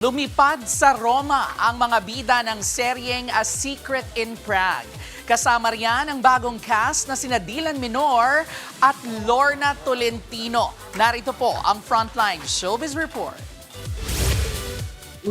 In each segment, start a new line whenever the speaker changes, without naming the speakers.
Lumipad sa Roma ang mga bida ng seryeng A Secret in Prague. Kasama riyan ang bagong cast na sina Dylan Minor at Lorna Tolentino. Narito po ang Frontline Showbiz Report.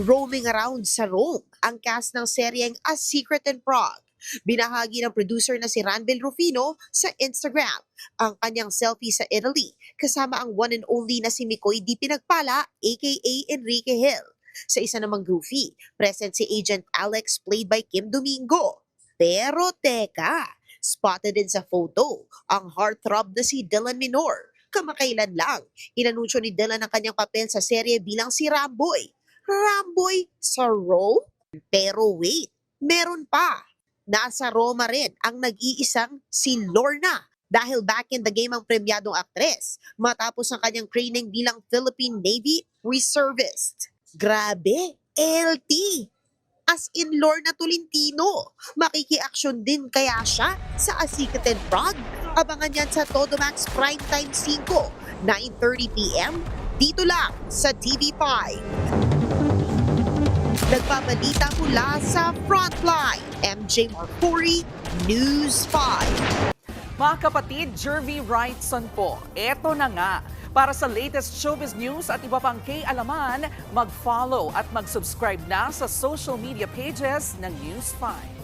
Roaming around sa Rome ang cast ng seryeng A Secret in Prague. Binahagi ng producer na si Ranbel Rufino sa Instagram ang kanyang selfie sa Italy kasama ang one and only na si Mikoy Di Pinagpala aka Enrique Hill. Sa isa namang groupie, present si Agent Alex played by Kim Domingo. Pero teka, spotted din sa photo ang heartthrob na si Dylan Minor. Kamakailan lang, inanunsyo ni Dylan ang kanyang papel sa serye bilang si Ramboy. Ramboy sa Rome? Pero wait, meron pa. Nasa Roma rin ang nag-iisang si Lorna dahil back in the game ang premyadong aktres matapos ang kanyang training bilang Philippine Navy Reservist. Grabe, LT! As in Lorna Tolentino, makiki-action din kaya siya sa A Secret in Prague? Abangan yan sa Todomax Primetime 5, 9:30 p.m. dito lang sa TV5. Nagbabalita mula sa Frontline, MJ Marcori, News 5.
Mga kapatid, Jervy Wrightson po. Eto na nga. Para sa latest showbiz news at iba pang kay-alaman, mag-follow at mag-subscribe na sa social media pages ng News 5.